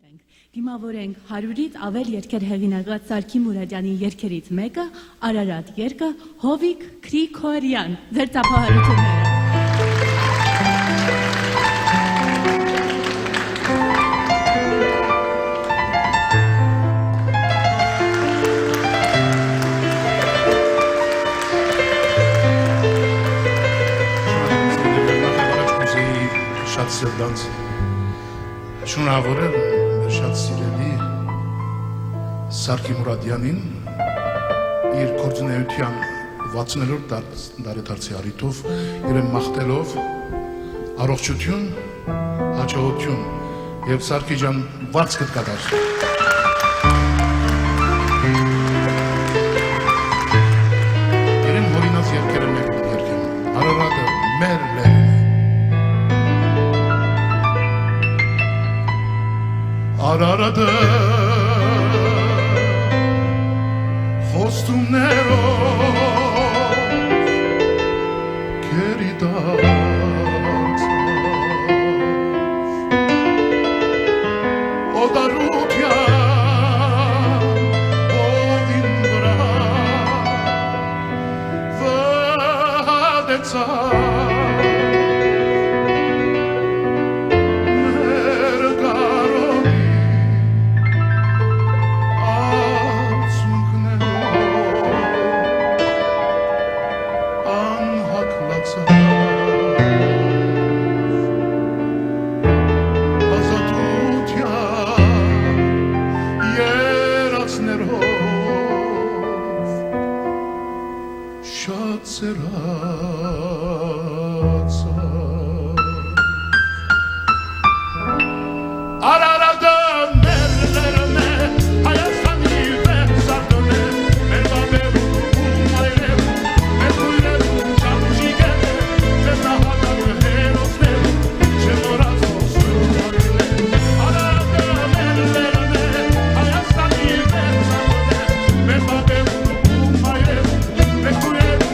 Դիմավորենք 100-ից ավել երգեր հեղինակած Սարգի Մուրադյանի երգերից մեկը Արարատ երգը Հովիկ Գրիգորյան ձեր ծափահարությունները Շատ սերդանց շնորհավորել շատ սիրելի Սարգի Մուրադյանին իր գործունեության 60-րդ դարեդարձի առիթով իրեն մաղթելով առողջություն, հաջողություն եւ Սարգի ջան վարձ կդկատար իրեն հորինած երկերը երկեմ Արարատը մեր լեր Արարատը խոստումներով քերի դարձավ օդարության ովին վրա վհատեցավ Շատ սերացավ Արարատը մեր լերն է Հայաստանի վերսարդն է մեր բաբերում այրևում մեր կույրևում շանուշիկեն է մեր նահատակը հերոսներում չմորացող սուրդանին է Արարատը մեր լերն է Հայաստանի վերսարդն է մեր բաբերում այրևում մեր կույրևում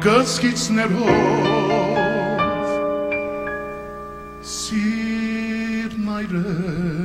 Գսկիցներով սիրն այրեցավ